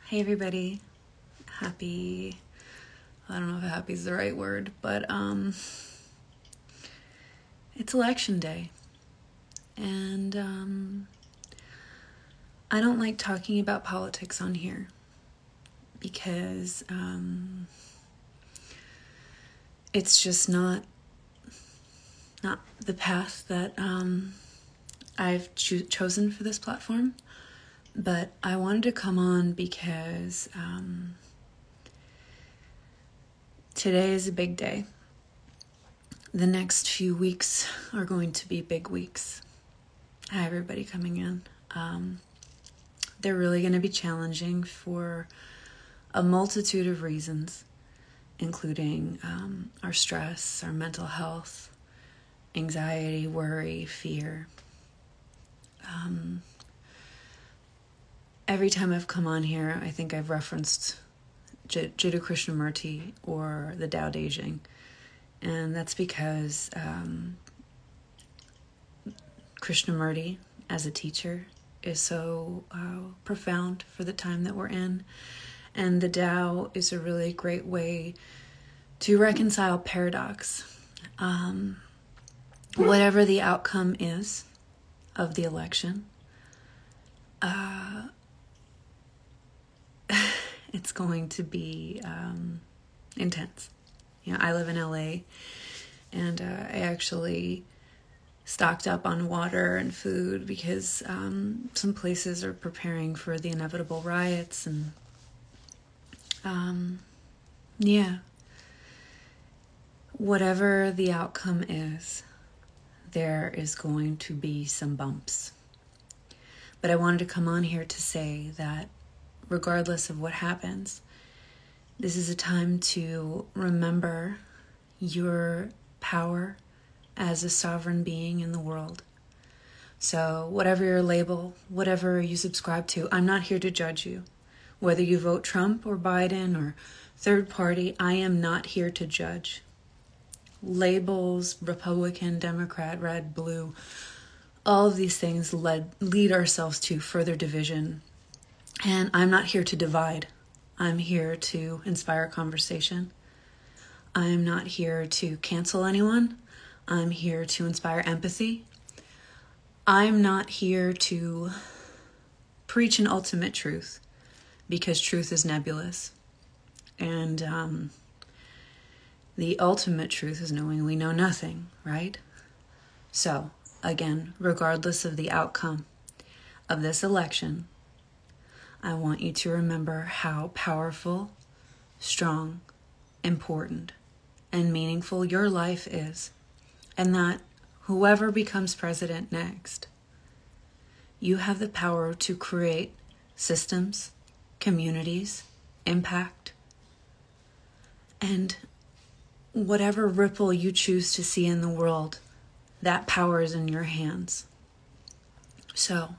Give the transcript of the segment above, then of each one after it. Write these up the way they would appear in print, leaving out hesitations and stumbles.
Hey everybody, I don't know if happy is the right word, but it's election day, and I don't like talking about politics on here because it's just not the path that I've chosen for this platform. But I wanted to come on because today is a big day. The next few weeks are going to be big weeks. Hi, everybody coming in. They're really going to be challenging for a multitude of reasons, including our stress, our mental health, anxiety, worry, fear. Every time I've come on here, I think I've referenced Jiddu Krishnamurti or the Tao Te Ching. And that's because Krishnamurti, as a teacher, is so profound for the time that we're in. And the Tao is a really great way to reconcile paradox. Whatever the outcome is of the election, it's going to be intense. You know, I live in LA, and I actually stocked up on water and food because some places are preparing for the inevitable riots, and whatever the outcome is, there is going to be some bumps. But I wanted to come on here to say that regardless of what happens, this is a time to remember your power as a sovereign being in the world. So whatever your label, whatever you subscribe to, I'm not here to judge you. Whether you vote Trump or Biden or third party, I am not here to judge. Labels, Republican, Democrat, red, blue, all of these things lead ourselves to further division. And I'm not here to divide. I'm here to inspire conversation. I'm not here to cancel anyone. I'm here to inspire empathy. I'm not here to preach an ultimate truth, because truth is nebulous. And the ultimate truth is knowing we know nothing, right? So, again, regardless of the outcome of this election, I want you to remember how powerful, strong, important, and meaningful your life is, and that whoever becomes president next, you have the power to create systems, communities, impact, and whatever ripple you choose to see in the world, that power is in your hands. So,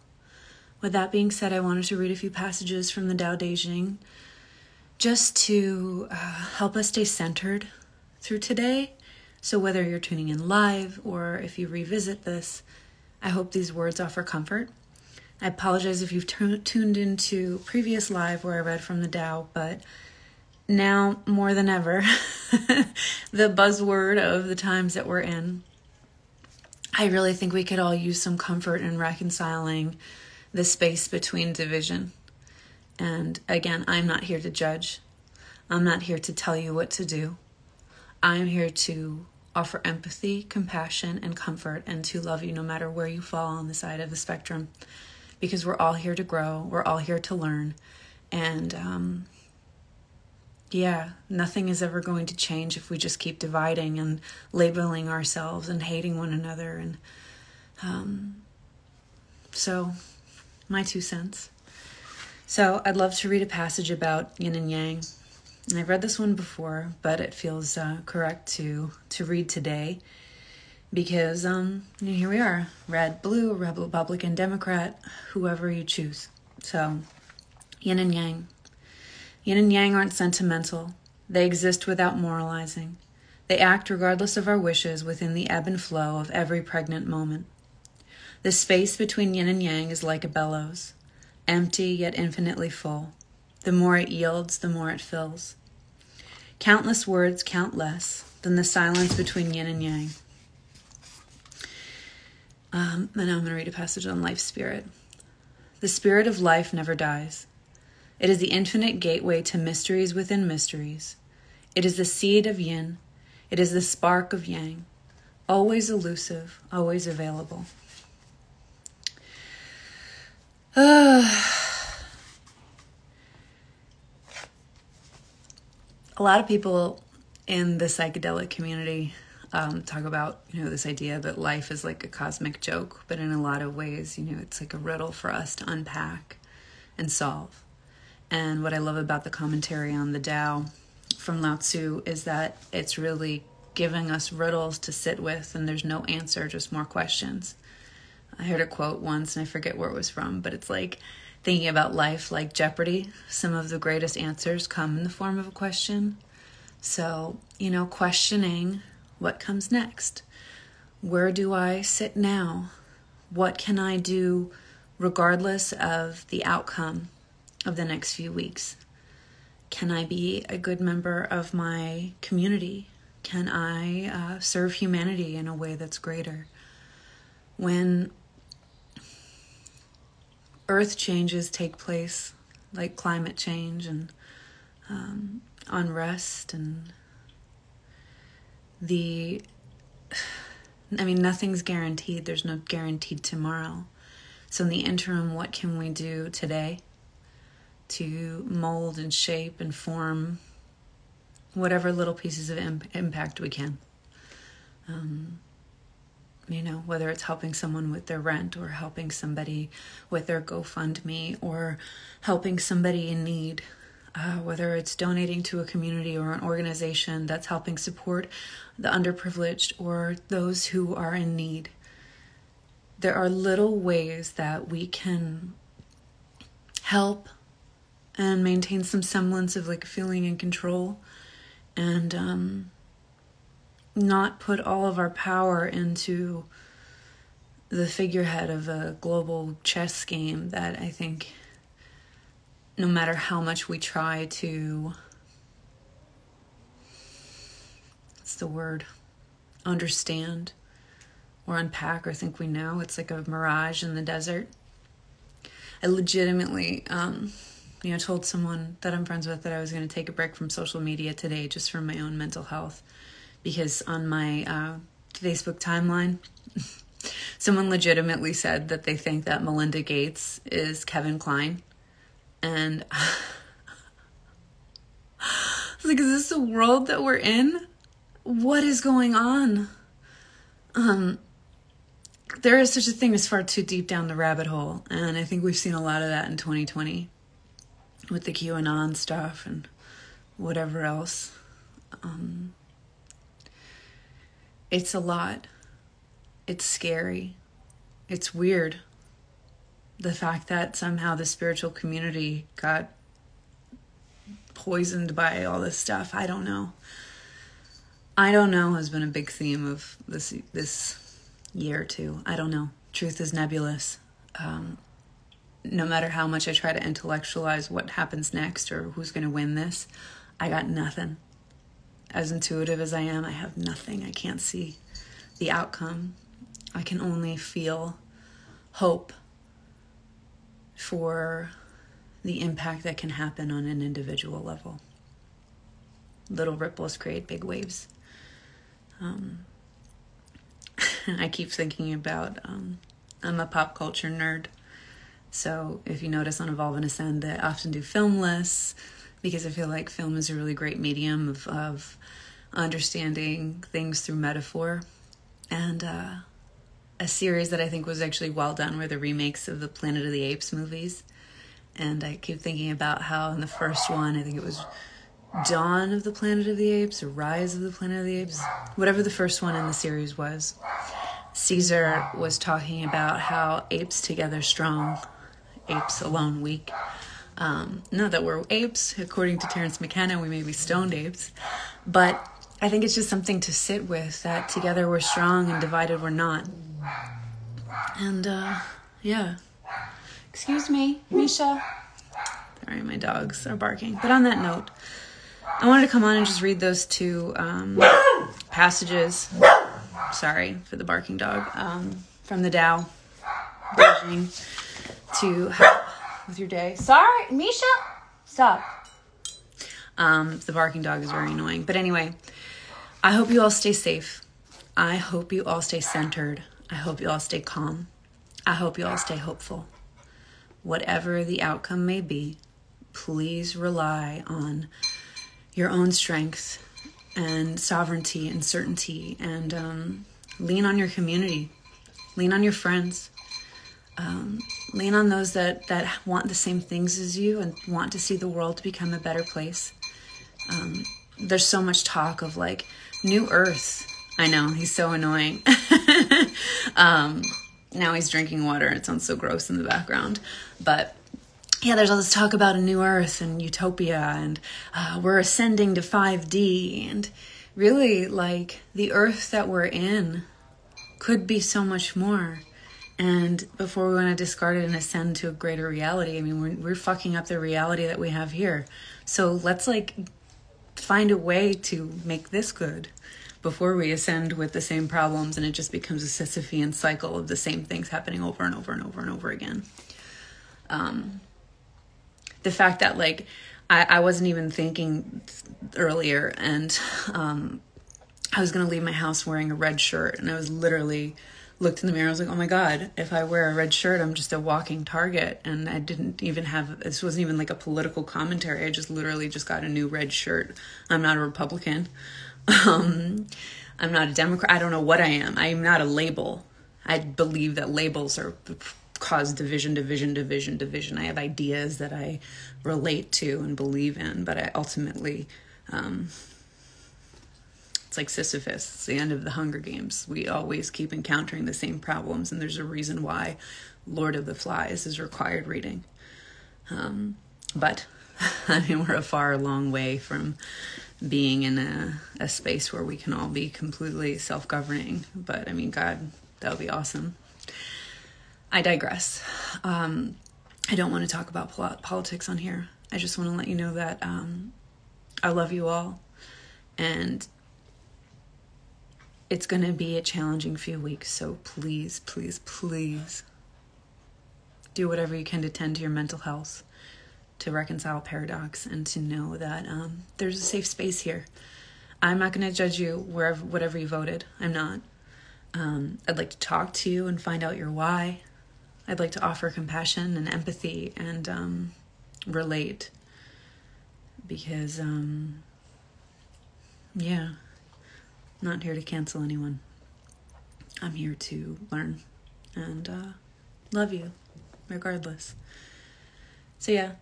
with that being said, I wanted to read a few passages from the Tao Te Ching just to help us stay centered through today. So whether you're tuning in live or if you revisit this, I hope these words offer comfort. I apologize if you've tuned into previous live where I read from the Tao, but now more than ever, the buzzword of the times that we're in, I really think we could all use some comfort in reconciling the space between division. And again, I'm not here to judge. I'm not here to tell you what to do. I'm here to offer empathy, compassion, and comfort, and to love you no matter where you fall on the side of the spectrum, because we're all here to grow. We're all here to learn. And nothing is ever going to change if we just keep dividing and labeling ourselves and hating one another. And so my 2 cents. So I'd love to read a passage about Yin and Yang. And I've read this one before, but it feels correct to read today because here we are, red, blue, Republican, Democrat, whoever you choose. So Yin and Yang. Yin and Yang aren't sentimental. They exist without moralizing. They act regardless of our wishes within the ebb and flow of every pregnant moment. The space between yin and yang is like a bellows, empty yet infinitely full. The more it yields, the more it fills. Countless words count less than the silence between yin and yang. And now I'm going to read a passage on life spirit. The spirit of life never dies. It is the infinite gateway to mysteries within mysteries. It is the seed of yin. It is the spark of yang. Always elusive, always available. A lot of people in the psychedelic community talk about, this idea that life is like a cosmic joke, but in a lot of ways, it's like a riddle for us to unpack and solve. And what I love about the commentary on the Tao from Lao Tzu is that it's really giving us riddles to sit with, and there's no answer, just more questions. I heard a quote once, and I forget where it was from, but it's like thinking about life like Jeopardy. Some of the greatest answers come in the form of a question. So, questioning what comes next. Where do I sit now? What can I do regardless of the outcome of the next few weeks? Can I be a good member of my community? Can I serve humanity in a way that's greater? When earth changes take place, like climate change and unrest and nothing's guaranteed. There's no guaranteed tomorrow. So in the interim, what can we do today to mold and shape and form whatever little pieces of impact we can? Whether it's helping someone with their rent or helping somebody with their GoFundMe or helping somebody in need, whether it's donating to a community or an organization that's helping support the underprivileged or those who are in need. There are little ways that we can help and maintain some semblance of like feeling in control and not put all of our power into the figurehead of a global chess game that I think no matter how much we try to, understand or unpack or think we know, it's like a mirage in the desert. I legitimately, told someone that I'm friends with that I was going to take a break from social media today just for my own mental health. Because on my Facebook timeline, someone legitimately said that they think that Melinda Gates is Kevin Kline. And I was like, is this the world that we're in? What is going on? There is such a thing as far too deep down the rabbit hole. And I think we've seen a lot of that in 2020 with the QAnon stuff and whatever else. It's a lot. It's scary. It's weird. The fact that somehow the spiritual community got poisoned by all this stuff, I don't know. Has been a big theme of this year or two. I don't know. Truth is nebulous. No matter how much I try to intellectualize what happens next or who's going to win this, I got nothing. As intuitive as I am, I have nothing. I can't see the outcome. I can only feel hope for the impact that can happen on an individual level. Little ripples create big waves. I keep thinking about, I'm a pop culture nerd. So if you notice on Evolve and Ascend, I often do film lists because I feel like film is a really great medium of understanding things through metaphor. And a series that I think was actually well done were the remakes of the Planet of the Apes movies. And I keep thinking about how in the first one, I think it was Dawn of the Planet of the Apes or Rise of the Planet of the Apes, whatever the first one in the series was, Caesar was talking about how apes together strong, apes alone weak. Not that we're apes, according to Terence McKenna, we may be stoned apes, but I think it's just something to sit with, that together we're strong and divided we're not. And yeah. Excuse me, Misha. Sorry, my dogs are barking. But on that note, I wanted to come on and just read those two passages. Sorry for the barking dog. From the Tao, bridging to help with your day. Sorry, Misha, stop. The barking dog is very annoying. But anyway, I hope you all stay safe. I hope you all stay centered. I hope you all stay calm. I hope you all stay hopeful. Whatever the outcome may be, please rely on your own strength and sovereignty and certainty, and lean on your community. Lean on your friends. Lean on those that want the same things as you and want to see the world become a better place. There's so much talk of like new earth. I know, he's so annoying. Now he's drinking water and it sounds so gross in the background. But yeah, there's all this talk about a new earth and utopia, and we're ascending to 5D. And really, like, the earth that we're in could be so much more. And before we want to discard it and ascend to a greater reality, I mean, we're fucking up the reality that we have here. So let's like find a way to make this good before we ascend with the same problems and it just becomes a Sisyphean cycle of the same things happening over and over and over and over again. The fact that like I wasn't even thinking earlier, and I was going to leave my house wearing a red shirt, and I was literally looked in the mirror. I was like, oh my God, if I wear a red shirt, I'm just a walking target. And I didn't even have, this wasn't even like a political commentary. I just literally just got a new red shirt. I'm not a Republican. I'm not a Democrat. I don't know what I am. I am not a label. I believe that labels cause division. I have ideas that I relate to and believe in, but I ultimately, it's like Sisyphus. It's the end of the Hunger Games. We always keep encountering the same problems, and there's a reason why Lord of the Flies is required reading. But I mean, we're a far long way from being in a space where we can all be completely self-governing. But I mean, God, that would be awesome. I digress. I don't want to talk about politics on here. I just want to let you know that I love you all, and it's going to be a challenging few weeks. So please, please, please do whatever you can to tend to your mental health, to reconcile paradox, and to know that there's a safe space here. I'm not going to judge you whatever you voted. I'm not. I'd like to talk to you and find out your why. I'd like to offer compassion and empathy and relate, because yeah, I'm not here to cancel anyone. I'm here to learn and love you regardless. So yeah,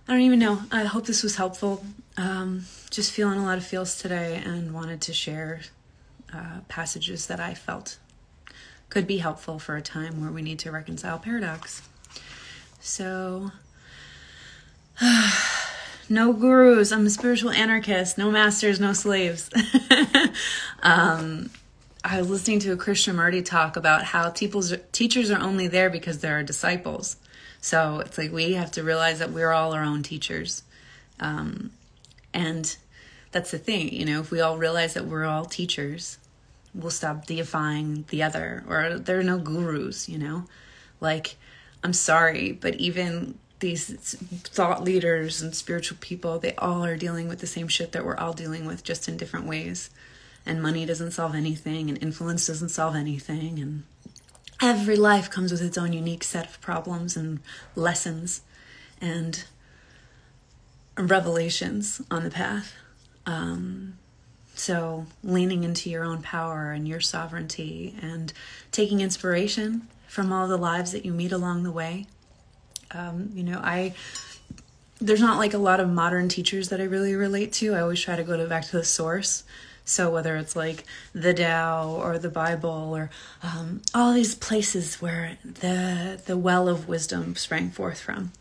I don't even know. I hope this was helpful. Just feeling a lot of feels today, and wanted to share passages that I felt could be helpful for a time where we need to reconcile paradox. So, no gurus. I'm a spiritual anarchist. No masters, no slaves. I was listening to a Krishnamurti talk about how teachers are only there because there are disciples. So it's like we have to realize that we're all our own teachers. And that's the thing, you know, if we all realize that we're all teachers, we'll stop deifying the other, or there are no gurus, you know? Like, I'm sorry, but even these thought leaders and spiritual people, they all are dealing with the same shit that we're all dealing with, just in different ways. And money doesn't solve anything, and influence doesn't solve anything, and every life comes with its own unique set of problems and lessons and revelations on the path. So leaning into your own power and your sovereignty, and taking inspiration from all the lives that you meet along the way. You know, there's not like a lot of modern teachers that I really relate to. I always try to go back to the source. So whether it's like the Tao or the Bible or all these places where the well of wisdom sprang forth from,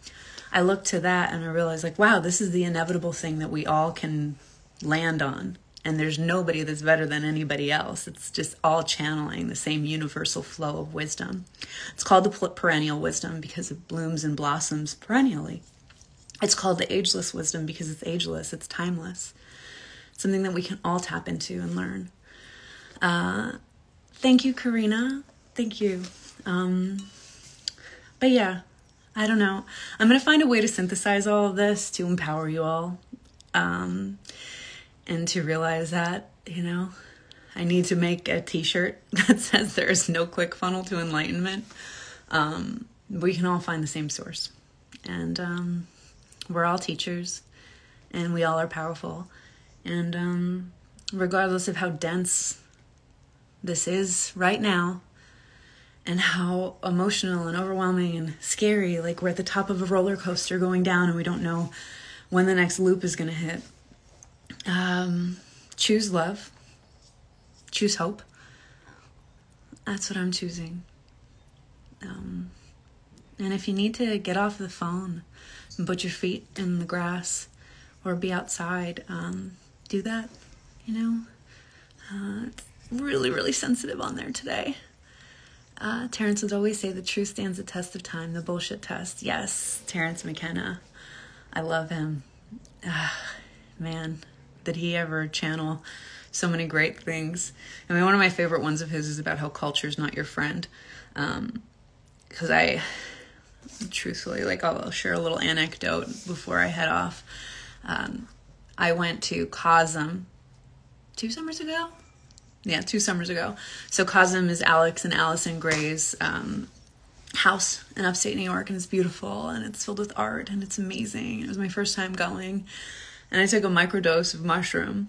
I look to that and I realize, like, wow, this is the inevitable thing that we all can land on. And there's nobody that's better than anybody else. It's just all channeling the same universal flow of wisdom. It's called the perennial wisdom because it blooms and blossoms perennially. It's called the ageless wisdom because it's ageless, it's timeless. It's something that we can all tap into and learn. Thank you, Karina. Thank you. But yeah, I don't know. I'm going to find a way to synthesize all of this to empower you all. And to realize that, I need to make a t-shirt that says there is no click funnel to enlightenment. We can all find the same source. And we're all teachers. And we all are powerful. And regardless of how dense this is right now, and how emotional and overwhelming and scary, like we're at the top of a roller coaster going down and we don't know when the next loop is going to hit. Choose love. Choose hope. That's what I'm choosing. And if you need to get off the phone and put your feet in the grass or be outside, do that. It's really, really sensitive on there today. Terrence would always say the truth stands the test of time, the bullshit test. Yes, Terrence McKenna. I love him. Man, did he ever channel so many great things. I mean, one of my favorite ones of his is about how culture's not your friend. Because I, truthfully, I'll share a little anecdote before I head off. I went to COSM 2 summers ago? Yeah, 2 summers ago. So COSM is Alex and Allison Gray's house in upstate New York, and it's beautiful, and it's filled with art, and it's amazing. It was my first time going, and I took a microdose of mushroom.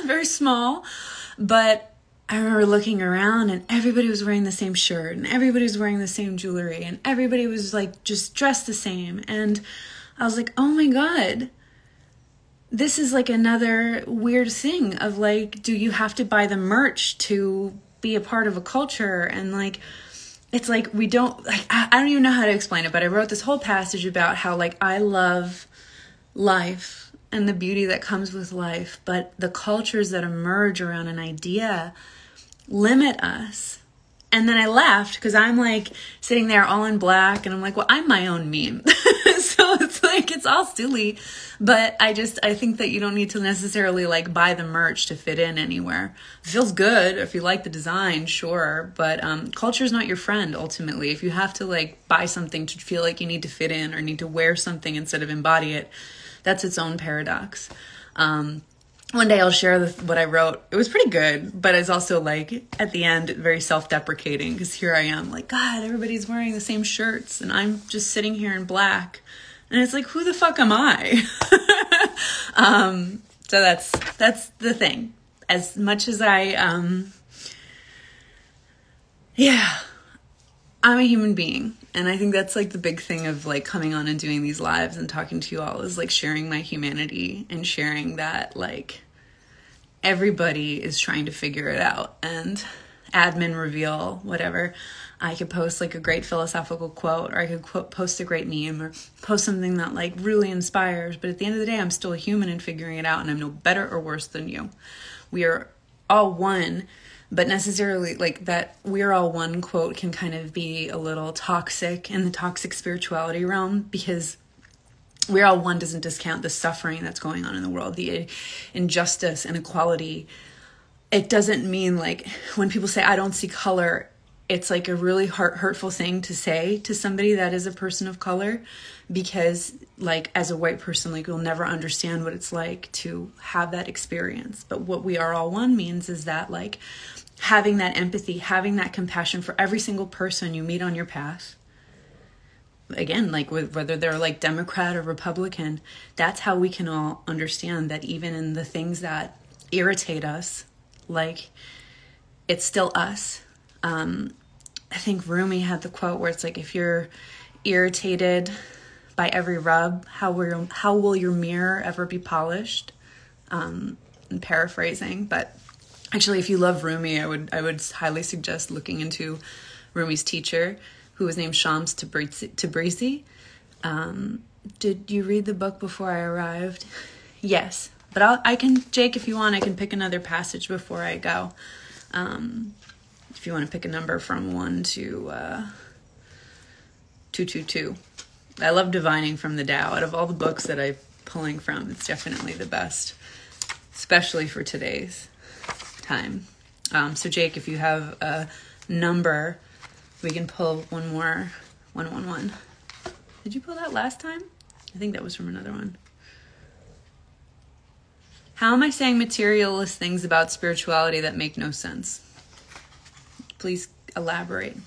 Very small, but I remember looking around, and everybody was wearing the same shirt, and everybody was wearing the same jewelry, and everybody was just dressed the same, and I was like, oh my God, this is another weird thing of do you have to buy the merch to be a part of a culture? And it's we don't, I don't even know how to explain it, but I wrote this whole passage about how I love life and the beauty that comes with life, but the cultures that emerge around an idea limit us. And then I left because I'm sitting there all in black, and I'm well, I'm my own meme. So it's all silly, but I think that you don't need to necessarily buy the merch to fit in anywhere. It feels good if you like the design, sure, but culture is not your friend ultimately. If you have to buy something to feel like you need to fit in or need to wear something instead of embody it, that's its own paradox. One day I'll share what I wrote. It was pretty good, but it's also at the end very self-deprecating because here I am God, everybody's wearing the same shirts and I'm just sitting here in black. And it's who the fuck am I? So that's the thing. As much as I'm a human being. And I think that's the big thing of coming on and doing these lives and talking to you all is sharing my humanity and sharing that everybody is trying to figure it out. And admin reveal, whatever. I could post a great philosophical quote, or I could post a great meme, or post something that really inspires. But at the end of the day, I'm still a human and figuring it out, and I'm no better or worse than you. We are all one, but necessarily that we're all one quote can kind of be a little toxic in the toxic spirituality realm, because we're all one doesn't discount the suffering that's going on in the world, the injustice, inequality. It doesn't mean when people say, I don't see color, it's a really hurtful thing to say to somebody that is a person of color, because as a white person, you'll never understand what it's like to have that experience. But what we are all one means is that having that empathy, having that compassion for every single person you meet on your path. Again, whether they're Democrat or Republican, that's how we can all understand that even in the things that irritate us, it's still us. I think Rumi had the quote where it's if you're irritated by every rub, how will your mirror ever be polished? I'm paraphrasing, but actually, if you love Rumi, I would highly suggest looking into Rumi's teacher, who was named Shams Tabrizi. Did you read the book before I arrived? Yes, but I can, Jake, if you want, I can pick another passage before I go. If you want to pick a number from 1 to 222, I love divining from the Tao. Out of all the books that I'm pulling from, it's definitely the best, especially for today's time. So Jake, if you have a number, we can pull one more, 111. Did you pull that last time? I think that was from another one. How am I saying materialist things about spirituality that make no sense? Please elaborate.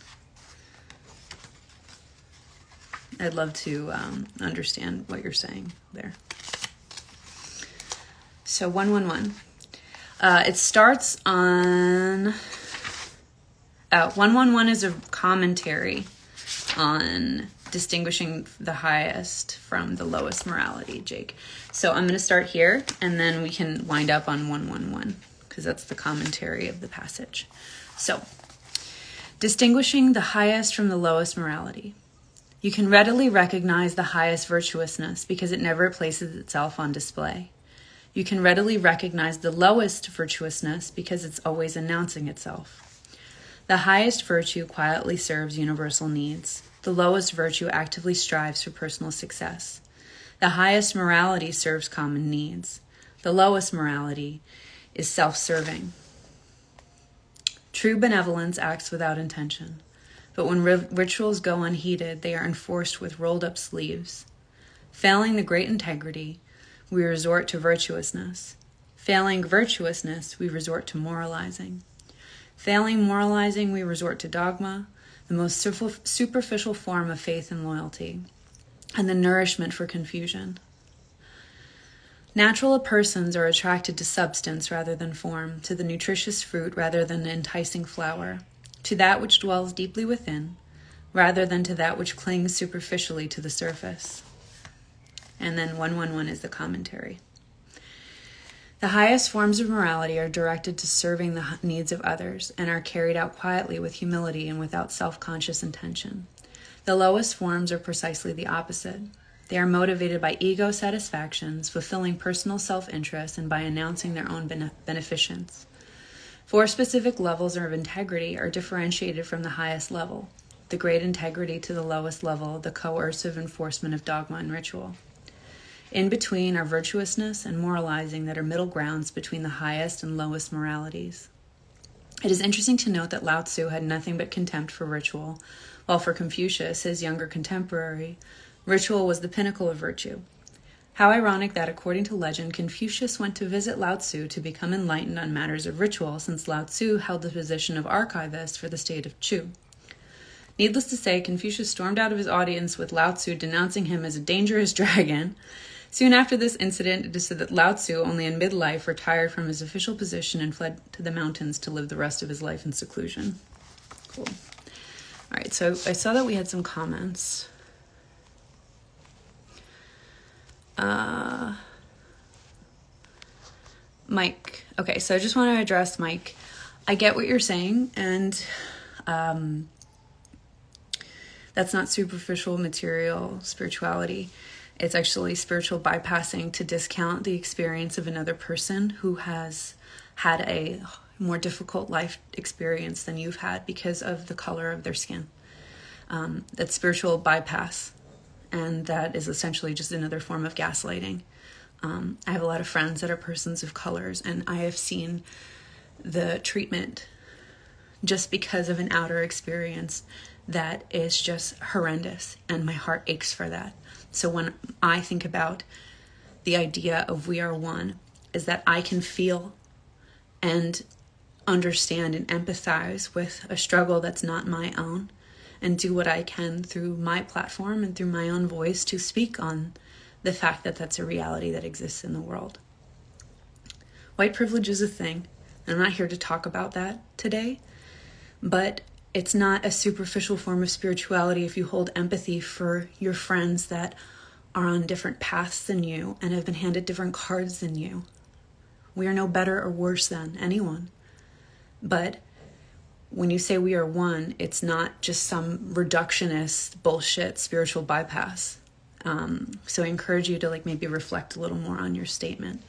I'd love to understand what you're saying there. So 111. It starts on... 111 is a commentary on distinguishing the highest from the lowest morality, Jake. So I'm going to start here, and then we can wind up on 111, because that's the commentary of the passage. So, distinguishing the highest from the lowest morality. You can readily recognize the highest virtuousness because it never places itself on display. You can readily recognize the lowest virtuousness because it's always announcing itself. The highest virtue quietly serves universal needs. The lowest virtue actively strives for personal success. The highest morality serves common needs. The lowest morality is self-serving. True benevolence acts without intention, but when rituals go unheeded, they are enforced with rolled-up sleeves. Failing the great integrity, we resort to virtuousness. Failing virtuousness, we resort to moralizing. Failing moralizing, we resort to dogma, the most superficial form of faith and loyalty, and the nourishment for confusion. Natural persons are attracted to substance rather than form, to the nutritious fruit rather than the enticing flower, to that which dwells deeply within, rather than to that which clings superficially to the surface. And then 111 is the commentary. The highest forms of morality are directed to serving the needs of others and are carried out quietly with humility and without self-conscious intention. The lowest forms are precisely the opposite. They are motivated by ego satisfactions, fulfilling personal self-interest, and by announcing their own beneficence. 4 specific levels of integrity are differentiated from the highest level: the great integrity to the lowest level, the coercive enforcement of dogma and ritual. In between are virtuousness and moralizing that are middle grounds between the highest and lowest moralities. It is interesting to note that Lao Tzu had nothing but contempt for ritual, while for Confucius, his younger contemporary, ritual was the pinnacle of virtue. How ironic that, according to legend, Confucius went to visit Lao Tzu to become enlightened on matters of ritual, since Lao Tzu held the position of archivist for the state of Chu. Needless to say, Confucius stormed out of his audience with Lao Tzu denouncing him as a dangerous dragon. Soon after this incident, it is said that Lao Tzu, only in midlife, retired from his official position and fled to the mountains to live the rest of his life in seclusion. Cool. All right, so I saw that we had some comments. Mike. Okay, so I just want to address Mike. I get what you're saying, and that's not superficial material spirituality. It's actually spiritual bypassing to discount the experience of another person who has had a more difficult life experience than you've had because of the color of their skin. That's spiritual bypass, and that is essentially just another form of gaslighting. I have a lot of friends that are persons of colors, and I have seen the treatment just because of an outer experience that is just horrendous, and my heart aches for that. So when I think about the idea of we are one, is that I can feel and understand and empathize with a struggle that's not my own, and do what I can through my platform and through my own voice to speak on the fact that that's a reality that exists in the world. White privilege is a thing. I'm not here to talk about that today, but it's not a superficial form of spirituality if you hold empathy for your friends that are on different paths than you and have been handed different cards than you. We are no better or worse than anyone. But when you say we are one, it's not just some reductionist bullshit spiritual bypass. So I encourage you to maybe reflect a little more on your statement.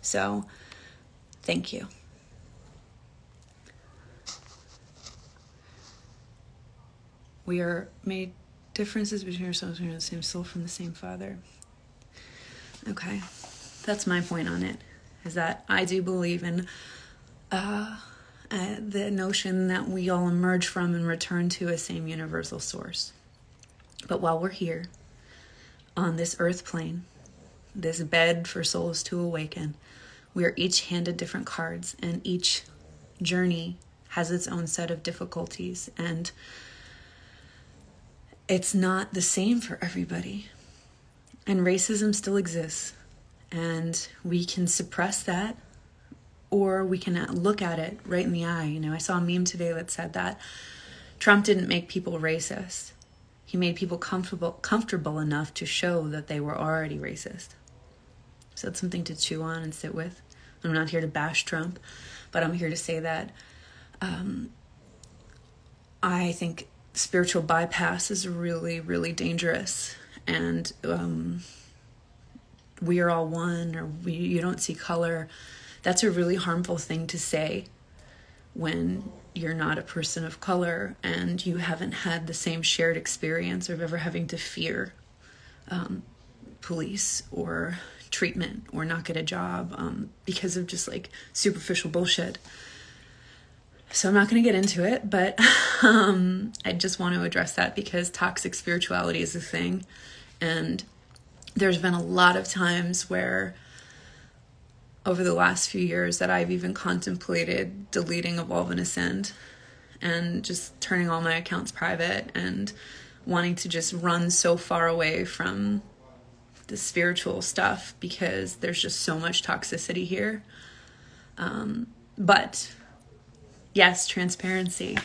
So thank you. We are made Differences between ourselves and the same soul from the same Father. Okay, that's my point on it, is that I do believe in the notion that we all emerge from and return to a same universal source. But while we're here, on this earth plane, this bed for souls to awaken, we are each handed different cards, and each journey has its own set of difficulties, and it's not the same for everybody. And racism still exists, and we can suppress that, or we can look at it right in the eye. You know, I saw a meme today that said that Trump didn't make people racist. He made people comfortable enough to show that they were already racist. So it's something to chew on and sit with. I'm not here to bash Trump, but I'm here to say that I think spiritual bypass is really, really dangerous. And we are all one, or you don't see color. That's a really harmful thing to say when you're not a person of color and you haven't had the same shared experience of ever having to fear police or treatment or not get a job because of just like superficial bullshit. So I'm not going to get into it, but I just want to address that because toxic spirituality is a thing. And there's been a lot of times where over the last few years that I've even contemplated deleting Evolve and Ascend and just turning all my accounts private and wanting to just run so far away from the spiritual stuff because there's just so much toxicity here. But yes, transparency.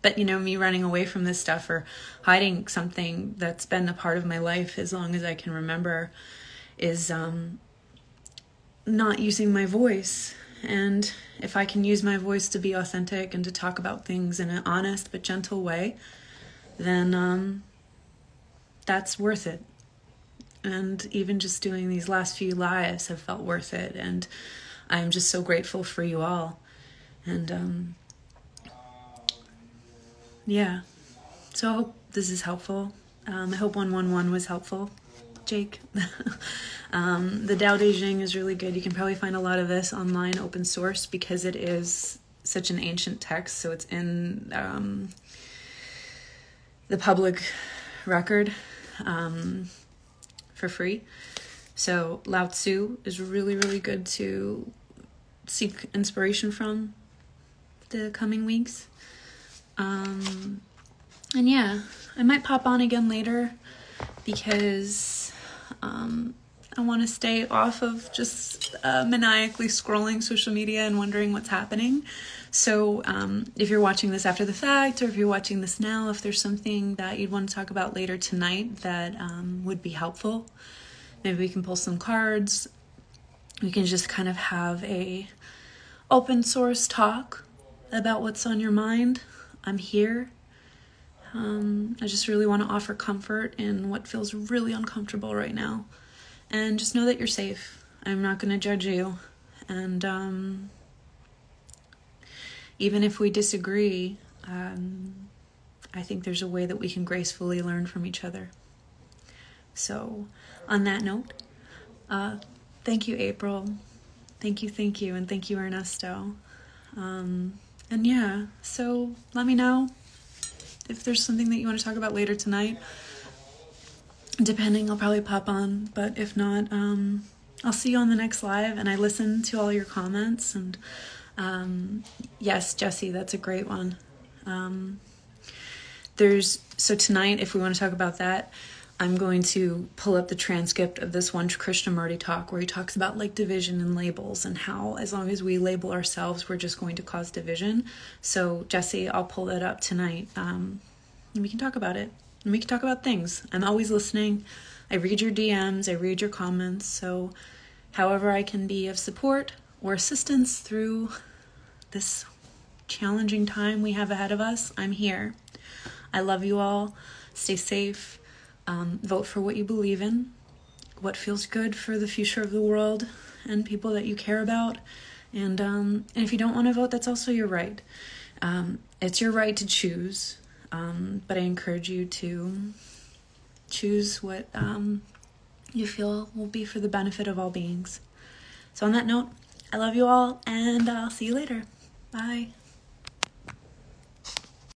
But you know, me running away from this stuff or hiding something that's been a part of my life as long as I can remember is not using my voice. And if I can use my voice to be authentic and to talk about things in an honest but gentle way, then that's worth it. And even just doing these last few lives have felt worth it. And I'm just so grateful for you all. And yeah, so I hope this is helpful. I hope 111 was helpful, Jake. The Tao Te Ching is really good. You can probably find a lot of this online, open source, because it is such an ancient text. So it's in the public record for free. So Lao Tzu is really, really good to seek inspiration from the coming weeks. And yeah, I might pop on again later because I want to stay off of just maniacally scrolling social media and wondering what's happening. So if you're watching this after the fact, or if you're watching this now, if there's something that you'd want to talk about later tonight that would be helpful, maybe we can pull some cards. We can just kind of have a open source talk about what's on your mind. I'm here. I just really want to offer comfort in what feels really uncomfortable right now. And just know that you're safe. I'm not going to judge you. And even if we disagree, I think there's a way that we can gracefully learn from each other. So on that note, thank you, April. Thank you. And thank you, Ernesto. And yeah, so let me know if there's something that you want to talk about later tonight. Depending, I'll probably pop on, but if not, I'll see you on the next live. And I listen to all your comments, and yes, Jesse, that's a great one. So tonight, if we want to talk about that, I'm going to pull up the transcript of this one Krishnamurti talk where he talks about like division and labels and how as long as we label ourselves, we're just going to cause division. So Jesse, I'll pull that up tonight, and we can talk about it. And we can talk about things. I'm always listening. I read your DMs. I read your comments. So however I can be of support or assistance through this challenging time we have ahead of us, I'm here. I love you all. Stay safe. Vote for what you believe in, what feels good for the future of the world and people that you care about. And if you don't want to vote, that's also your right. It's your right to choose. but I encourage you to choose what you feel will be for the benefit of all beings. So on that note, I love you all, and I'll see you later. Bye.